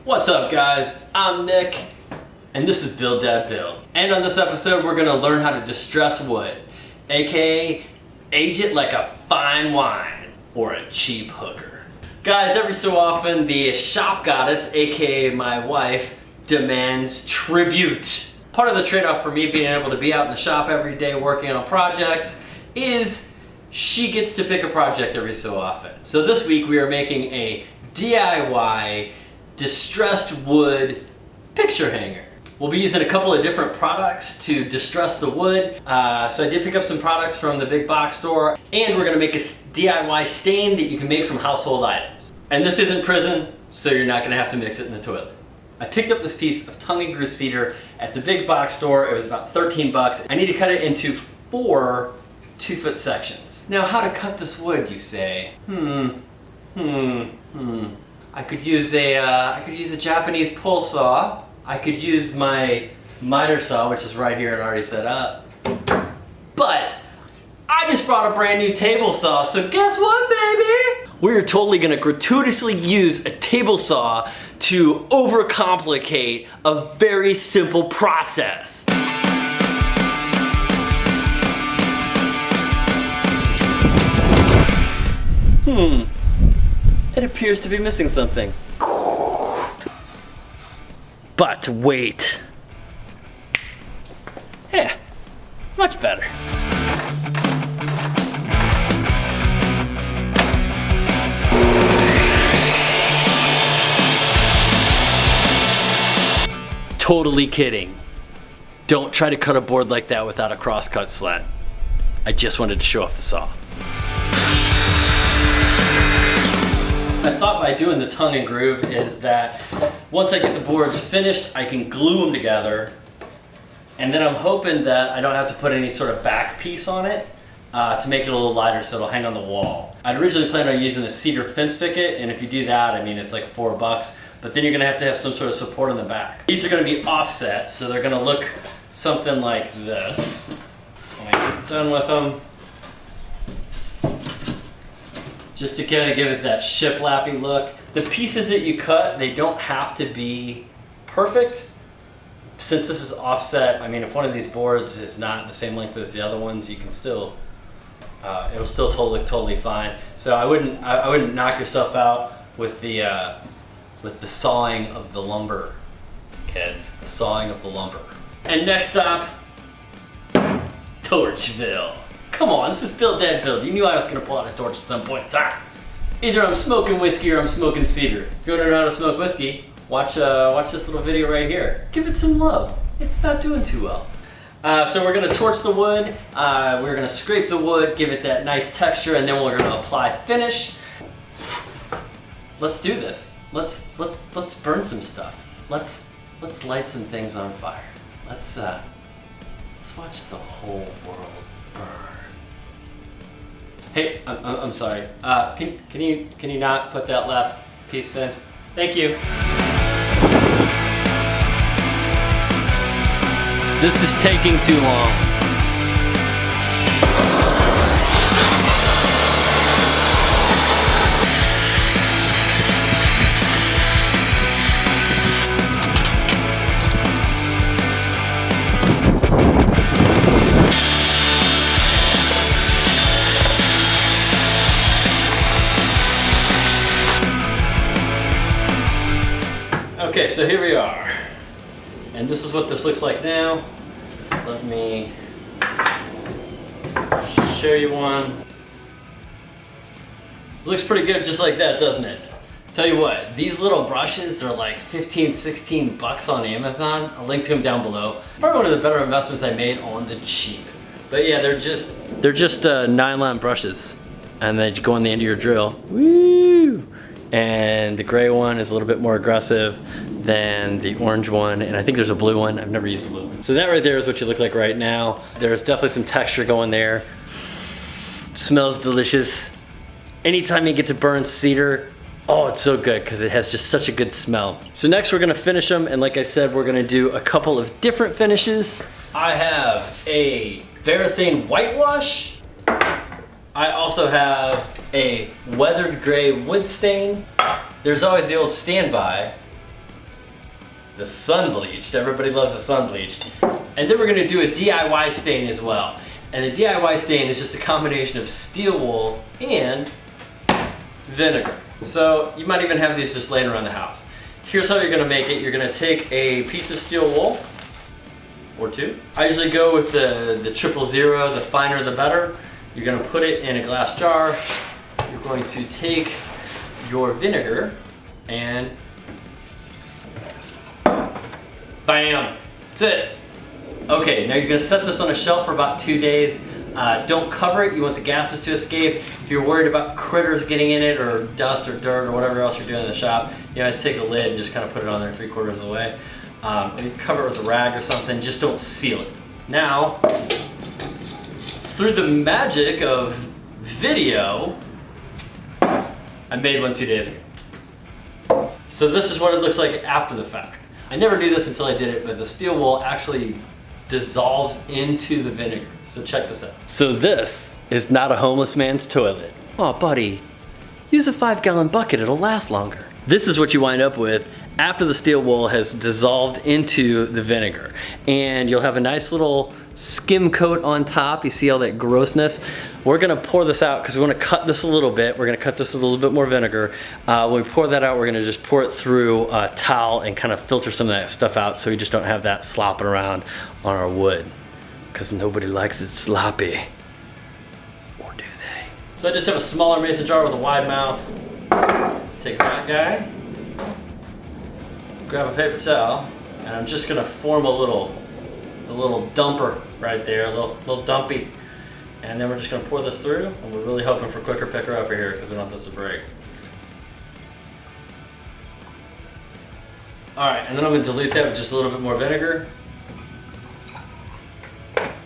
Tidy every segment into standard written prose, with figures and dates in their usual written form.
What's up guys, I'm Nick, and this is Build Dad Build. And on this episode we're gonna learn how to distress wood, aka age it like a fine wine or a cheap hooker. Guys, every so often the shop goddess, aka my wife, demands tribute. Part of the trade-off for me being able to be out in the shop every day working on projects is she gets to pick a project every so often. So this week we are making a DIY distressed wood picture hanger. We'll be using a couple of different products to distress the wood. So I did pick up some products from the big box store, and we're gonna make a DIY stain that you can make from household items. And this isn't prison, so you're not gonna have to mix it in the toilet. I picked up this piece of tongue and groove cedar at the big box store. It was about 13 bucks. I need to cut it into 4 2-foot sections. Now, how to cut this wood, you say? I could use a Japanese pull saw. I could use my miter saw, which is right here and already set up. But I just brought a brand new table saw, so guess what, baby? We're totally gonna gratuitously use a table saw to overcomplicate a very simple process. It appears to be missing something. But wait. Yeah, much better. Totally kidding. Don't try to cut a board like that without a crosscut slant. I just wanted to show off the saw. I thought by doing the tongue and groove is that once I get the boards finished, I can glue them together. And then I'm hoping that I don't have to put any sort of back piece on it to make it a little lighter so it'll hang on the wall. I'd originally planned on using a cedar fence picket, and if you do that, I mean, it's like $4, but then you're gonna have to have some sort of support on the back. These are gonna be offset, so they're gonna look something like this. When I get done with them, just to kind of give it that shiplappy look. The pieces that you cut, they don't have to be perfect. Since this is offset, I mean, if one of these boards is not the same length as the other ones, you can still, it'll still totally fine. So I wouldn't knock yourself out with the sawing of the lumber, kids. The sawing of the lumber. And next stop, Torchville. Come on, this is Build Dad Build. You knew I was gonna pull out a torch at some point in time. Either I'm smoking whiskey or I'm smoking cedar. If you wanna know how to smoke whiskey, watch this little video right here. Give it some love. It's not doing too well. So we're gonna torch the wood. We're gonna scrape the wood, give it that nice texture, and then we're gonna apply finish. Let's do this. Let's burn some stuff. Let's light some things on fire. Let's watch the whole world burn. Hey, I'm sorry. Can you not put that last piece in? Thank you. This is taking too long. Okay, so here we are, and this is what this looks like now. Let me show you one. It looks pretty good just like that, doesn't it? Tell you what, these little brushes are like 15, 16 bucks on Amazon. I'll link to them down below. Probably one of the better investments I made on the cheap. But yeah, they're just nylon brushes, and they go on the end of your drill. Woo! And the gray one is a little bit more aggressive than the orange one, and I think there's a blue one. I've never used a blue one. So that right there is what you look like right now. There's definitely some texture going there. Smells delicious. Anytime you get to burn cedar, oh, it's so good because it has just such a good smell. So next we're gonna finish them, and like I said, we're gonna do a couple of different finishes. I have a Varathane whitewash. I also have a weathered gray wood stain. There's always the old standby, the sun bleached. Everybody loves the sun bleached. And then we're gonna do a DIY stain as well. And the DIY stain is just a combination of steel wool and vinegar. So you might even have these just laying around the house. Here's how you're gonna make it. You're gonna take a piece of steel wool, or two. I usually go with the 000, the finer the better. You're gonna put it in a glass jar. You're going to take your vinegar and bam, that's it. Okay, now you're gonna set this on a shelf for about 2 days. Don't cover it, you want the gases to escape. If you're worried about critters getting in it or dust or dirt or whatever else you're doing in the shop, you guys take the lid and just kind of put it on there 3/4 of the way. Maybe cover it with a rag or something, just don't seal it. Now, through the magic of video, I made one 2 days ago. So this is what it looks like after the fact. I never knew this until I did it, but the steel wool actually dissolves into the vinegar. So check this out. So this is not a homeless man's toilet. Oh buddy, use a 5-gallon bucket, it'll last longer. This is what you wind up with after the steel wool has dissolved into the vinegar. And you'll have a nice little skim coat on top. You see all that grossness? We're gonna pour this out because we wanna cut this a little bit. We're gonna cut this with a little bit more vinegar. When we pour that out, we're gonna just pour it through a towel and kind of filter some of that stuff out so we just don't have that slopping around on our wood. Because nobody likes it sloppy. Or do they? So I just have a smaller mason jar with a wide mouth. Take that guy, grab a paper towel, and I'm just gonna form a little dumper right there, a little dumpy. And then we're just gonna pour this through, and we're really hoping for quicker picker upper here because we don't want this to break. All right, and then I'm gonna dilute that with just a little bit more vinegar.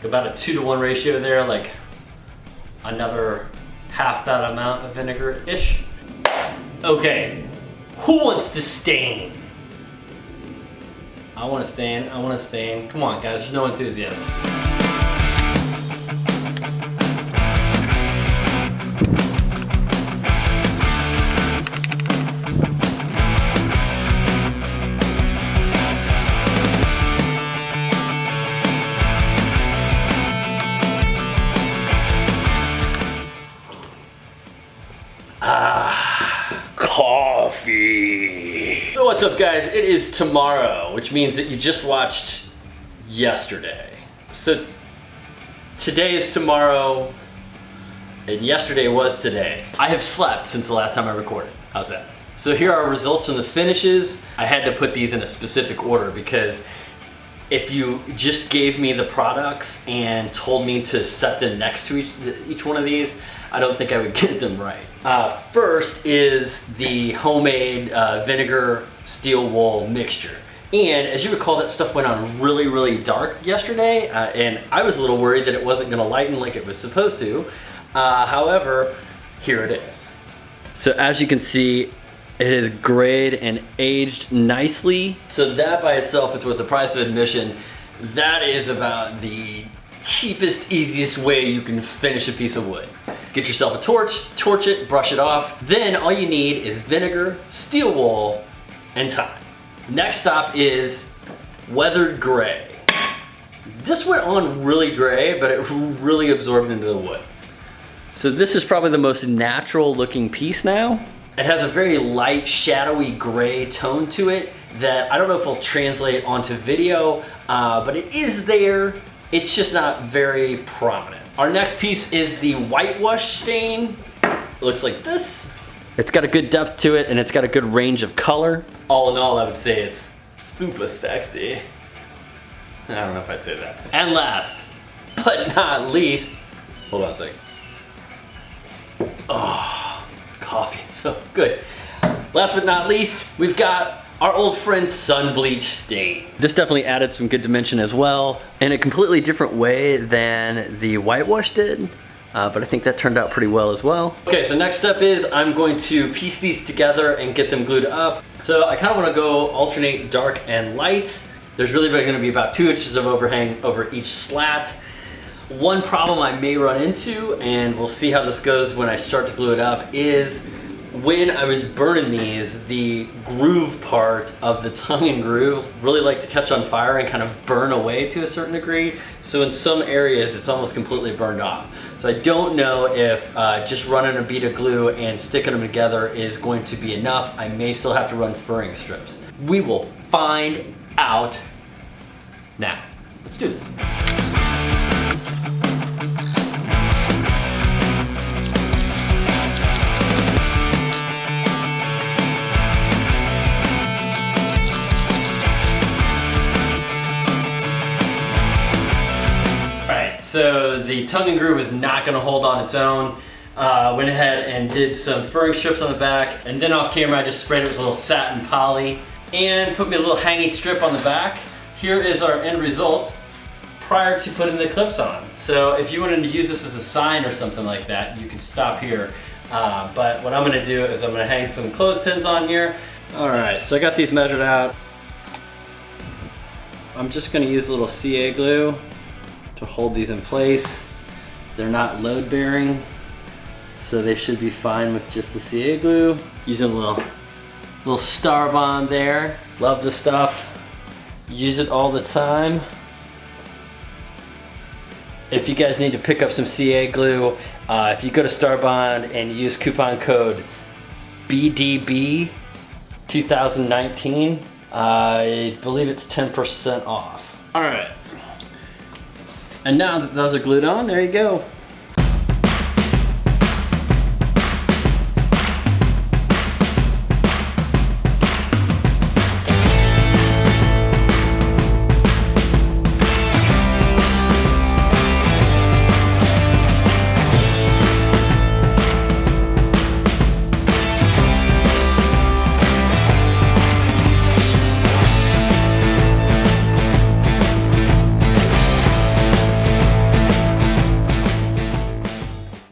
About a 2-to-1 ratio there, like another half that amount of vinegar-ish. Okay, who wants to stain? I want to stain, I want to stain. Come on guys, there's no enthusiasm. Coffee. So what's up guys? It is tomorrow, which means that you just watched yesterday. So today is tomorrow and yesterday was today. I have slept since the last time I recorded. How's that? So here are results from the finishes. I had to put these in a specific order because if you just gave me the products and told me to set them next to each one of these, I don't think I would get them right. First is the homemade vinegar steel wool mixture. And as you recall, that stuff went on really, really dark yesterday, and I was a little worried that it wasn't gonna lighten like it was supposed to. However, here it is. So as you can see, it is grayed and aged nicely. So that by itself is worth the price of admission. That is about the cheapest, easiest way you can finish a piece of wood. Get yourself a torch it, brush it off. Then all you need is vinegar, steel wool, and time. Next stop is weathered gray. This went on really gray, but it really absorbed into the wood. So this is probably the most natural looking piece now. It has a very light, shadowy gray tone to it that I don't know if it'll translate onto video, but it is there. It's just not very prominent. Our next piece is the whitewash stain. It looks like this. It's got a good depth to it and it's got a good range of color. All in all, I would say it's super sexy. I don't know if I'd say that. And last, but not least, hold on a second. Oh, coffee, so good. Last but not least, we've got our old friend sun bleach stain. This definitely added some good dimension as well in a completely different way than the whitewash did, but I think that turned out pretty well as well. Okay, so next step is I'm going to piece these together and get them glued up. So I kind of want to go alternate dark and light. There's really going to be about 2 inches of overhang over each slat. One problem I may run into, and we'll see how this goes when I start to glue it up, is When I was burning these, the groove part of the tongue and groove really like to catch on fire and kind of burn away to a certain degree. So in some areas, it's almost completely burned off. So I don't know if just running a bead of glue and sticking them together is going to be enough. I may still have to run furring strips. We will find out now. Let's do this. So the tongue and groove is not going to hold on its own. Went ahead and did some furring strips on the back, and then off camera I just sprayed it with a little satin poly and put me a little hangy strip on the back. Here is our end result prior to putting the clips on. So if you wanted to use this as a sign or something like that, you could stop here. But what I'm going to do is I'm going to hang some clothespins on here. Alright, so I got these measured out. I'm just going to use a little CA glue to hold these in place. They're not load bearing, so they should be fine with just the CA glue. Using a little Star Bond there. Love this stuff. Use it all the time. If you guys need to pick up some CA glue, if you go to Star Bond and use coupon code BDB 2019, I believe it's 10% off. All right. And now that those are glued on, there you go.